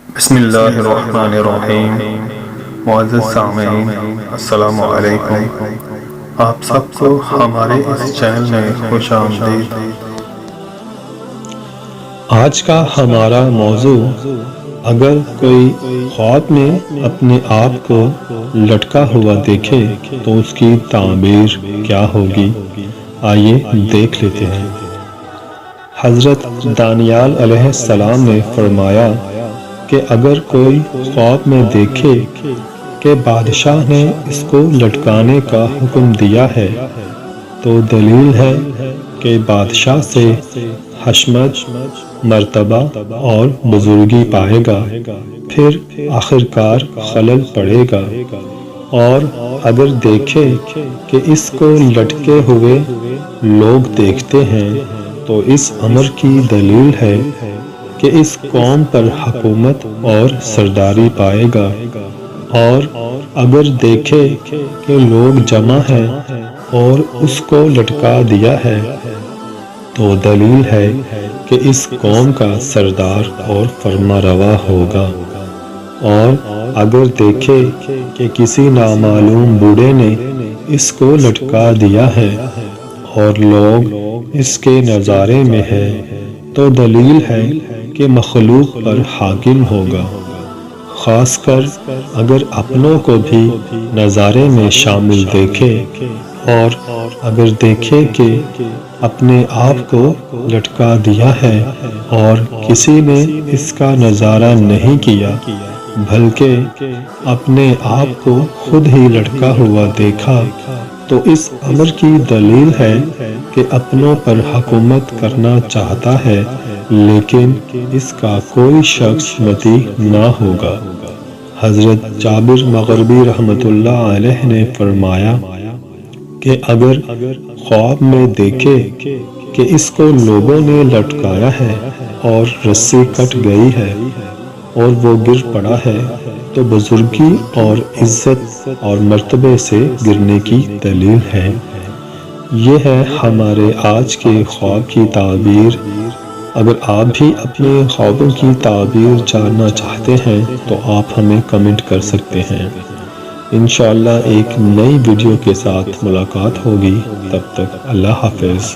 بسم اللہ الرحمن الرحیم۔ معزز سامعین، السلام علیکم۔ آپ سب کو ہمارے اس چینل میں خوش آمدید۔ آج کا ہمارا موضوع، اگر کوئی خواب میں اپنے آپ کو لٹکا ہوا دیکھے تو اس کی تعبیر کیا ہوگی؟ آئیے دیکھ لیتے ہیں۔ حضرت دانیال علیہ السلام نے فرمایا کہ اگر کوئی خواب میں دیکھے کہ بادشاہ نے اس کو لٹکانے کا حکم دیا ہے تو دلیل ہے کہ بادشاہ سے حشمت، مرتبہ اور بزرگی پائے گا، پھر آخرکار خلل پڑے گا۔ اور اگر دیکھے کہ اس کو لٹکے ہوئے لوگ دیکھتے ہیں تو اس امر کی دلیل ہے کہ اس قوم پر حکومت اور سرداری پائے گا۔ اور اگر دیکھے کہ لوگ جمع ہیں اور اس کو لٹکا دیا ہے تو دلیل ہے کہ اس قوم کا سردار اور فرما روا ہوگا۔ اور اگر دیکھے کہ کسی نامعلوم بوڑھے نے اس کو لٹکا دیا ہے اور لوگ اس کے نظارے میں ہے تو دلیل ہے کہ مخلوق پر حاکم ہوگا۔ خاص کر اگر اپنوں کو بھی نظارے میں شامل دیکھے، اور اگر دیکھے کہ اپنے آپ کو لٹکا دیا ہے اور کسی نے اس کا نظارہ نہیں کیا بلکہ اپنے آپ کو خود ہی لٹکا ہوا دیکھا، تو اس امر کی دلیل ہے کہ اپنوں پر حکومت کرنا چاہتا ہے لیکن اس کا کوئی شخص متی نہ ہوگا۔ حضرت جابر مغربی رحمۃ اللہ علیہ نے فرمایا کہ اگر خواب میں دیکھے کہ اس کو لوگوں نے لٹکایا ہے اور رسی کٹ گئی ہے اور وہ گر پڑا ہے تو بزرگی اور عزت اور مرتبے سے گرنے کی دلیل ہے۔ یہ ہے ہمارے آج کے خواب کی تعبیر۔ اگر آپ بھی اپنے خوابوں کی تعبیر جاننا چاہتے ہیں تو آپ ہمیں کمنٹ کر سکتے ہیں۔ انشاءاللہ ایک نئی ویڈیو کے ساتھ ملاقات ہوگی، تب تک اللہ حافظ۔